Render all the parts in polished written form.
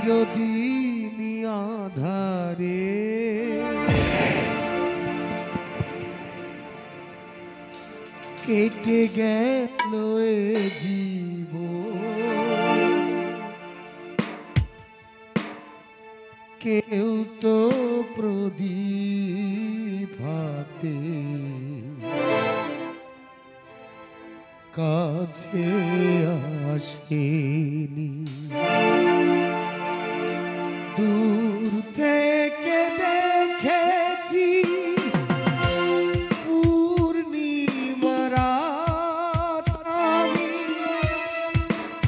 চিরদিনই আধারে কেটে গেল এ জীবন, কেউ তো প্রদীপ হাতে কাছে আসেনি। দূর থেকে দেখেছি পূর্ণিমা রাত, আমি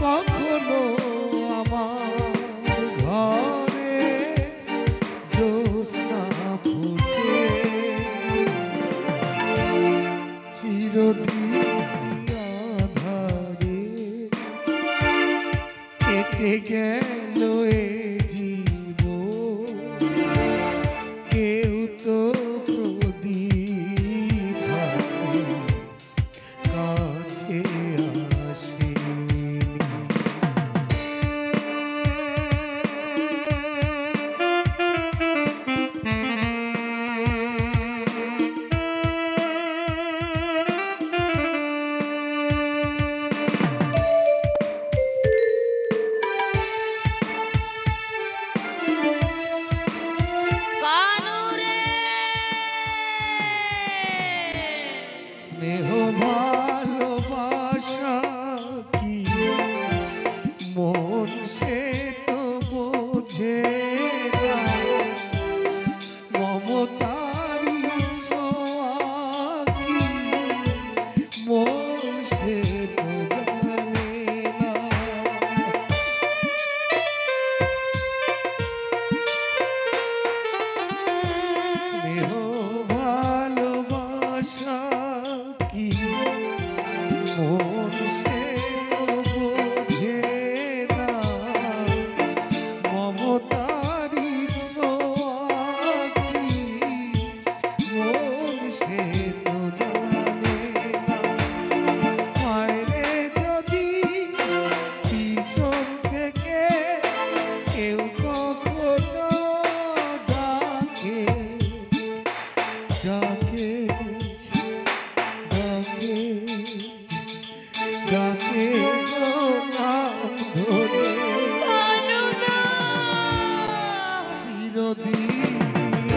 কখনো আমার ঘরে জ্যোৎস্না ফুটে চিরদিন আধারে কেটে গেল এ জীবন, কেউ তো প্রদীপ হাতে কাছে আসেনি। স্নেহ ভালোবাসা কি মন সে তো বোঝে না, মমতারি ছোঁয়া কি মন সে তো জানে না। স্নেহ ভালোবাসা কি মন সে তো বোঝে না, মমতারি ছোঁয়া কি মন সে তো জানে না। মায়েরে যদি পিছন থেকে কেউ কখনো ডাকে ডাকে ডাকে ডাকে নাম ধরে চিরদিন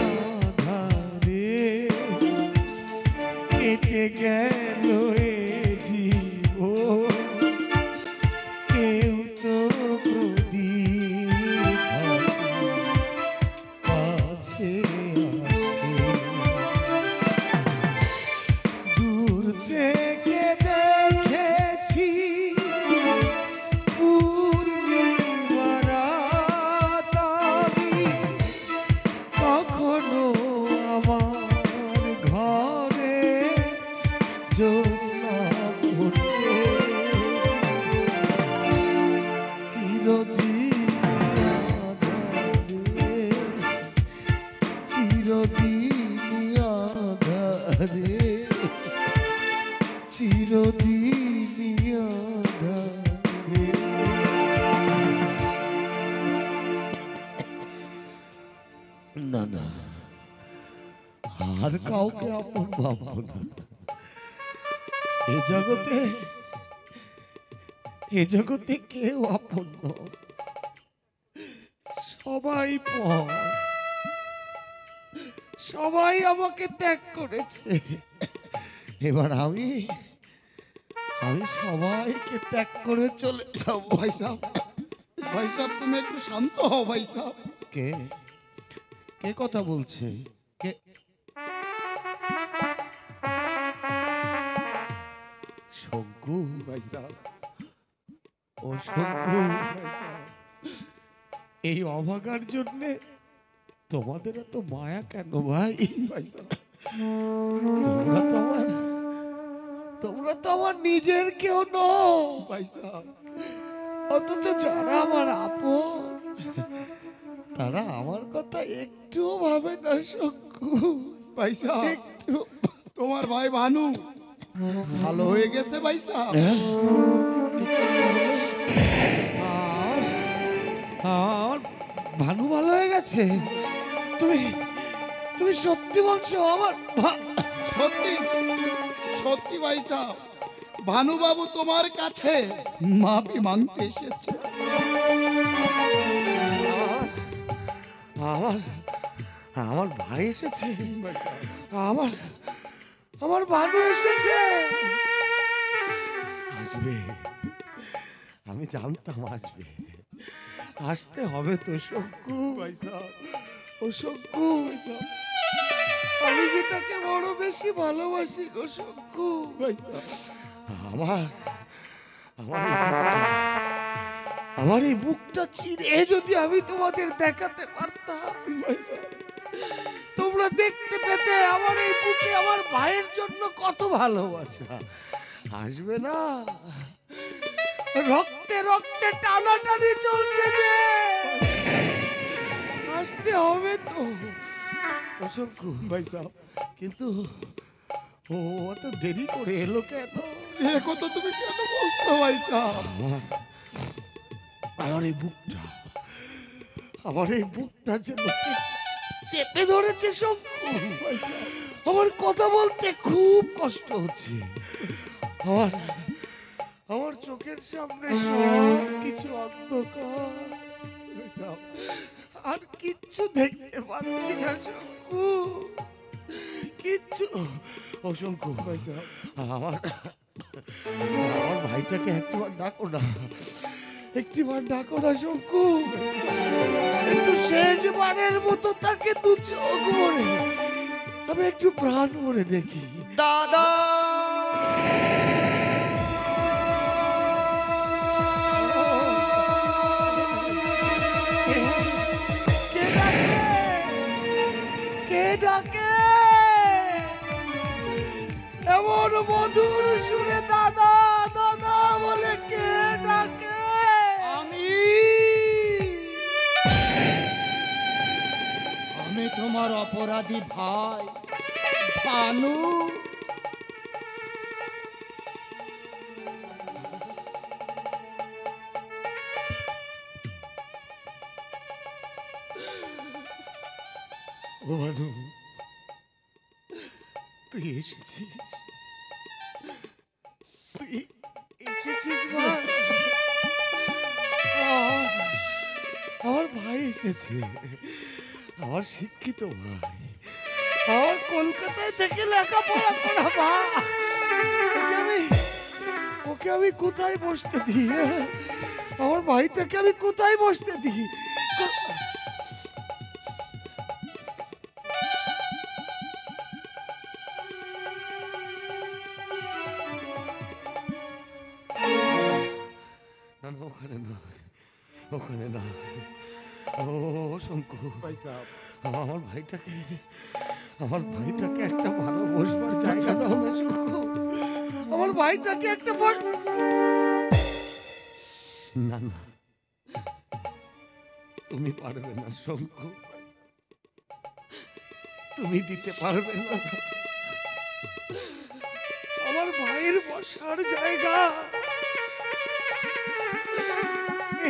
আধারে কেটে গেল এ জীবন, কেউ তো প্রদীপ হাতে কাছে আসে। দূর থেকে দেখেছি পূর্ণিমা রাত, আমি কখনো আমার ঘরে জ্যোৎস্না ফুটে চিরদিন আধারে, চিরদিন আধারে, চিরদিন আধারে। না না, আর কাউকে আপন ভাববো না। এ জগতে কেউ আপন নয়, সবাই পর, সবাই আমাকে ত্যাগ করেছে। এবার আমি সবাইকে ত্যাগ করে চলে যাব। ভাই সাহেব তুমি একটু শান্ত হও ভাই সাহেব। কে কে কথা বলছে? কে? শঙ্কু ভাই সাহেব, ও শঙ্কু, ভাই সাহেব, এই অভাগার জন্যে তোমাদের এত মায়া কেন ভাই? ভাই সাহেব, তোমরা তো আমার নিজের কেউ নও ভাই সাহেব, অথচ যারা আমার আপন তারা আমার কথা একটুও ভাবে না শঙ্কু। ভাই সাহেব, একটু তোমার ভাই ভানু ভালো হয়ে গেছে ভাই সাহেব। আমার ভানু ভালো হয়ে গেছে? তুমি তুমি সত্যি বলছো? আমার সত্যি সত্যি ভাই সাহেব, ভানুবাবু তোমার কাছে মাফি মাংতে এসেছে। আমার আমার ভাই এসেছে? আমার আমার ভানু এসেছে? আসবে, আমি জানতাম আসবে। আসতে হবে তো শঙ্কু। ভাই সাহেব, ও শঙ্কু, আমি যে তাকে বড় বেশি ভালোবাসি গো শঙ্কু। ভাই সাহেব, আমার আমার এই বুকটা চিরে যদি আমি তোমাদের দেখাতে পারতাম, ভাই সাহেব, তোমরা দেখতে পেতে আমার এই বুকে আমার ভাইয়ের জন্য কত ভালোবাসা। আসবে না? রক্তে রক্তে টানাটানি চলছে যে, আসতে হবে তো। অসংখ্য ভাই সাহেব, কিন্তু ও অত দেরি করে এলো কেন? এ কথা তুমি কেন বলছো ভাই সাহেব? আমার এই বুকটা, আমার এই বুকটা যে লোকে চেপে ধরেছে শঙ্কু। আমার কথা বলতে খুব কষ্ট হচ্ছে। আমার আমার চোখের সামনে সব কিছু অন্ধকার, ভাই সাহেব, আর কিচ্ছু দেখতে পাচ্ছি না শঙ্কু, কিচ্ছু। ও শঙ্কু, ভাই সাহেব, আমার আমার ভাইটাকে একটিবার ডাকো না, একটিবার ডাকো না শঙ্কু। একটু শেষবারের মতো তাকে দু চোখ ভরে আমি একটু প্রাণ ভরে দেখি। দাদা কে ডাকে? কে ডাকে এমন মধুর সুরে? দাদা দাদা বলে কে ডাকে? আমি তোমার অপরাধী ভাই ভানু। ও ভানু, তুই এসেছিস, তুই এসেছিস ভাই। আমার ভাই এসেছে, আমার শিক্ষিত ভাই, আমার কলকাতায় থেকে লেখাপড়া করা ভাই। ওকে আমি কোথায় বসতে দিই? আমার ভাইটাকে আমি কোথায় বসতে দিই? না না, ওখানে না, ওখানে না। ও শঙ্কু, ভাই সাহেব, আমার ভাইটাকে, আমার ভাইটাকে একটা ভালো বসবার জায়গা দাও না শঙ্কু। আমার ভাইটাকে একটা না না, তুমি পারবে না শঙ্কু, তুমি দিতে পারবে না। আমার ভাইয়ের বসার জায়গা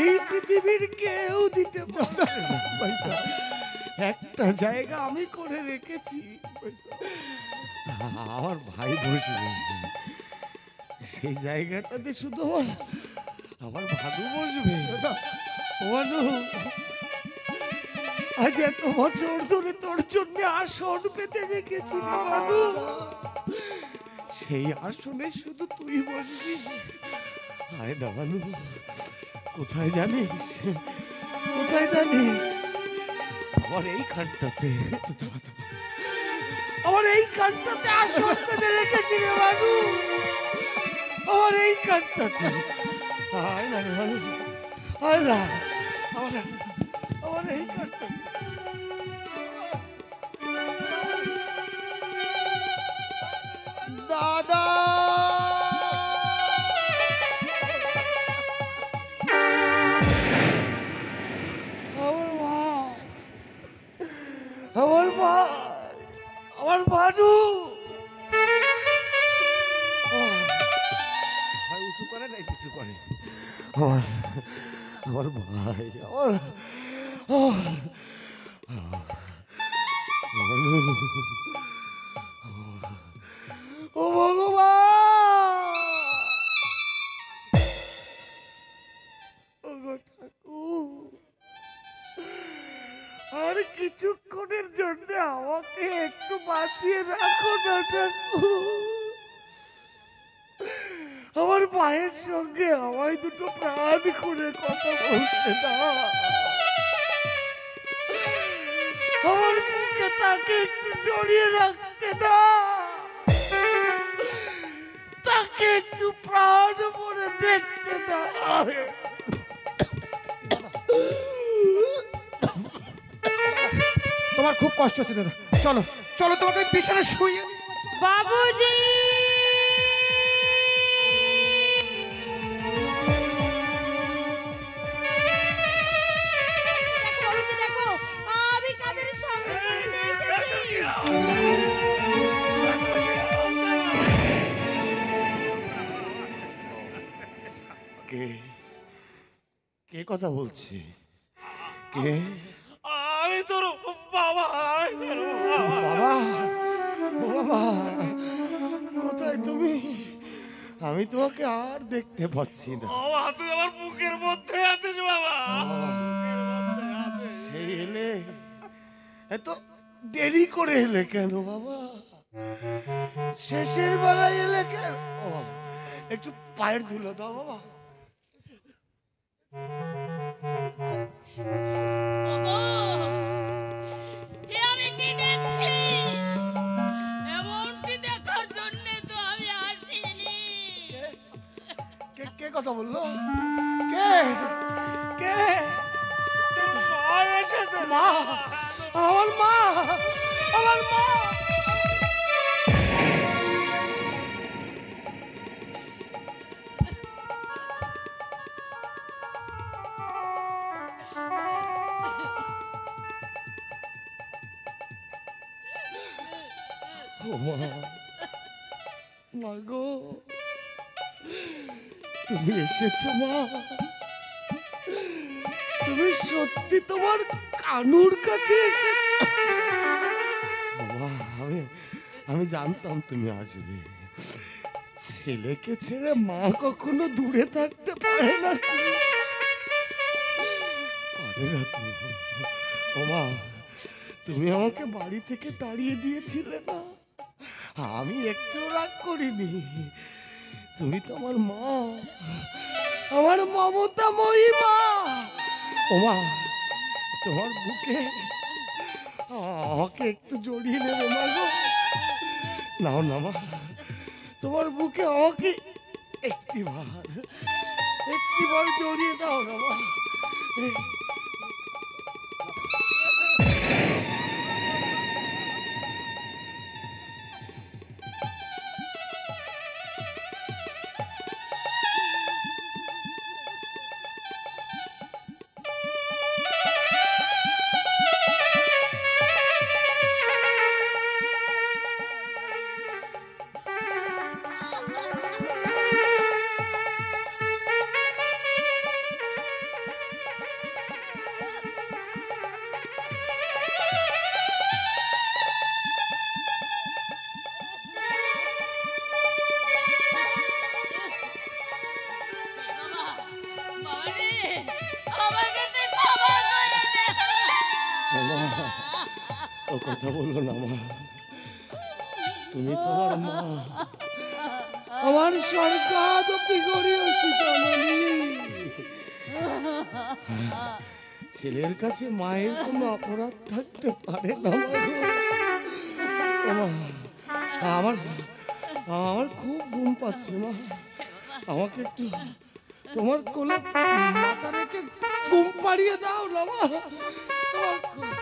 এই পৃথিবীর কেউ দিতে পারবে না। ভাই সাহেব, একটা জায়গা আমি করে রেখেছি, আমার ভাই বসবে সেই জায়গাটাতে। শুধু আমার ভানু বসবে। ভানু, আজ এত বছর ধরে তোর জন্য আসন পেতে রেখেছি রে ভানু, সেই আসনে শুধু তুই বসবি। আয় না ভানু, কোথায় জানিস, কোথায় জানিস? আমার এই খানটাতে, আমার এই খানটাতে আসন পেতে রেখেছি রে ভানু, আমার এই খানটাতে। আয় না রে ভানু, আয় না, আমার আমার এই খানটাতে। দাদা আমার ভাই, আমার ভাই, আমার ভানু। ভাই উঁচু করে নাই কিছু করে। আমার আমার ভাই, আমার আমার- ও ভগবান, ও গো ঠাকুর, আর কিছুক্ষণের জন্য আমাকে একটু বাঁচিয়ে রাখো না ঠাকুর। আমার মায়ের সঙ্গে আমায় দুটো প্রাণ করে কথা বলতে দাও। আমার বুকে তাকে একটু জড়িয়ে রাখতে দাও, তাকে একটু প্রাণ ভরে দেখতে দাও। তোমার খুব কষ্ট হচ্ছে দাদা, চলো চলো তোমাকে বিছানা শুয়ে দিই। বাবুজি, দেখো বাবুজি, দেখো আমি কাদের সঙ্গে করে এসেছি। কে কে কথা বলছে? কে? আমি তোর বাবা, আমি তোর বাবা। বাবা, ও বাবা, কোথায় তুমি? আমি তোমাকে আর দেখতে পাচ্ছি না। বাবা, তুই আমার বুকের মধ্যে আছিস বাবা, বুকের মধ্যে আছিস। সেই এলে, এত দেরি করে এলে কেন বাবা? শেষের বেলায় এলে কেন? ও বাবা, একটু পায়ের ধুলো দাও বাবা। ওগো, এ আমি কি দেখছি? এমনটি দেখার জন্যে তো আমি আসিনি। কে কে কথা বললো? কে কে? তোর মা এসেছে। মা, আমার মা, আমার মা। ও মা, মা গো, তুমি এসেছো মা। তুমি সত্যি তোমার কানুর কাছে এসেছো। বাবা, আমি জানতাম তুমি আসবে। ছেলেকে ছেড়ে মা কখনো দূরে থাকতে পারে না, পারে না তো। ও মা, তুমি আমাকে বাড়ি থেকে তাড়িয়ে দিয়েছিলে না, আমি একটু রাগ করিনি। তুমি তো আমার মা, আমার মমতাময়ী মা। ও মা, তোমার বুকে আমাকে একটু জড়িয়ে নেবে মা গো। নাও না মা, তোমার বুকে আমাকে একটিবার জড়িয়ে দাও না মা। বাবা, বাবা রে, আমাকে তুই ক্ষমা করে দে। ও মা, ও কথা বললো না মা, তুমি তোমার মা, আমার স্বর্গাদপি গরিয়সী জননী। ছেলের কাছে মায়ের কোনো অপরাধ থাকতে পারে না মা গো। ও মা, আমার আমার খুব ঘুম পাচ্ছে মা, আমাকে একটু তোমার কোলে মাথা রেখে ঘুম পাড়িয়ে দাও না মা। তোমার কোলে।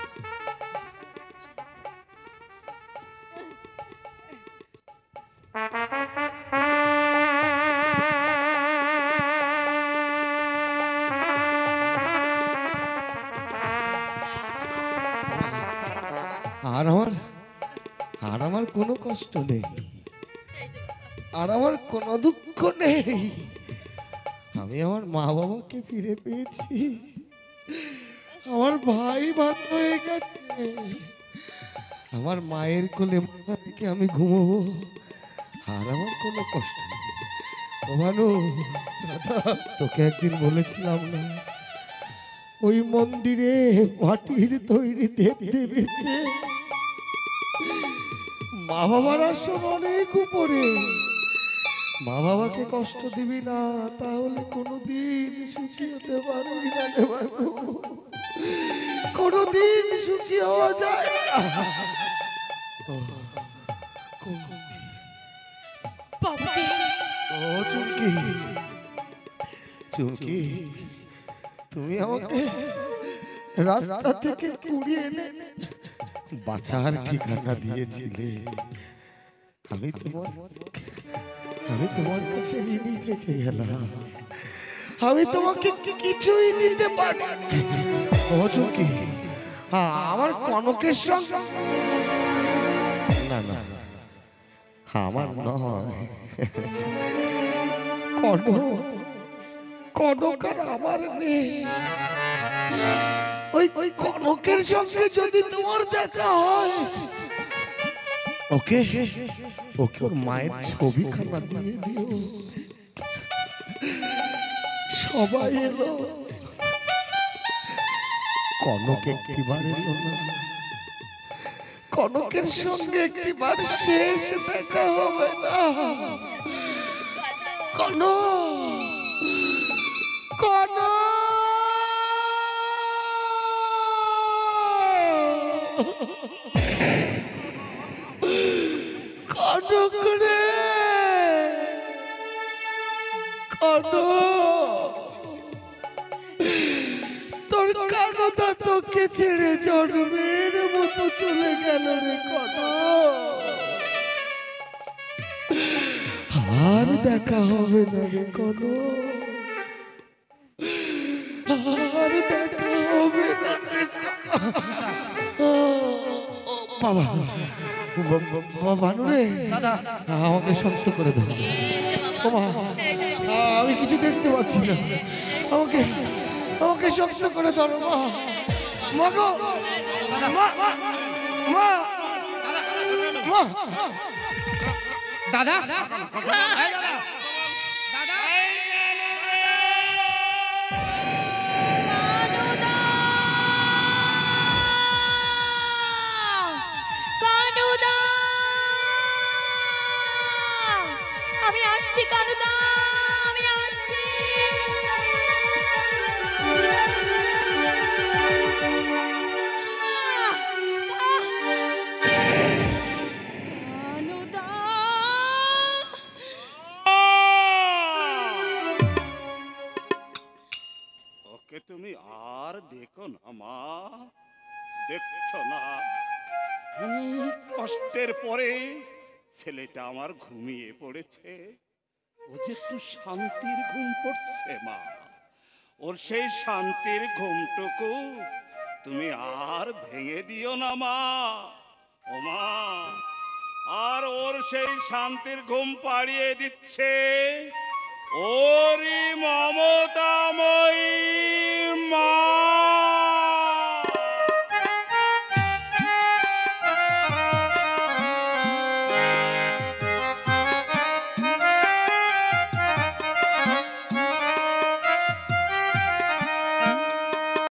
আর আমার কোনো কষ্ট নেই, আর আমার কোনো দুঃখ নেই। আমি আমার মা বাবাকে ফিরে পেয়েছি, আমার ভাই ভাত হয়ে গেছে, আমার মায়ের কোলে মাথা রেখে আমি ঘুমোবো, আর আমার কোনো কষ্ট নেই। ও ভানু, তোকে একদিন বলেছিলাম না, ওই মন্দিরে মাটির তৈরি দেব দেবেছে, মা বাবার আসন অনেক উপরে, মা বাবাকে কষ্ট দিবি না, তাহলে কোনোদিন সুখী হতে পারবি না রে বাবু, কোনোদিন সুখী হওয়া যায় না। বাবুজি, ও চুমকি, চুমকি, তুমি আমাকে রাস্তা থেকে কুড়িয়ে এনে বাঁচার ঠিকানা দিয়েছিলে, আমি তোমার কাছে ঋণী থেকে গেলাম, আমি তোমাকে কিছুই দিতে পারি। ও চুমকি, আমার কনকের সঙ্গে, না না আমার নয়, কনক আর আমার নেই, ওই কনকের সঙ্গে যদি তোমার দেখা হয়, ওকে ওকে ওর মায়ের ছবিখানা দিয়ে দিও। সবাই এলো, কনক একটিবার এলো না, কনকের সঙ্গে একটিবার শেষ দেখা হবে না। কনক, কনক, কনক রে, কনক, তোর কানটা তোকে ছেড়ে জন্মের মতো চলে গেল রে কনক, আর দেখা হবে না রে কনক, আর দেখা হবে না রে কনক। বাবা, ভানু রে, আমাকে শক্ত করে দাও। ও মা, আমি কিছু দেখতে পাচ্ছি না, আমাকে আমাকে শক্ত করে ধরো মা, মা গো, মা, মা, মা, দাদা, কানুদা, কানুদা, আমি আসছি কানুদা, আমি আসছি। কানুদা, ওকে তুমি আর ডেকো না মা, দেখছো না অনেক কষ্টের পরে ছেলেটা আমার ঘুমিয়ে পড়েছে, ও যে একটু শান্তির ঘুম পড়ছে মা, ওর সেই শান্তির ঘুমটুকু তুমি আর ভেঙে দিও না মা। ও মা, আর ওর সেই শান্তির ঘুম পাড়িয়ে দিচ্ছে ওরই মমতাময়ী মা।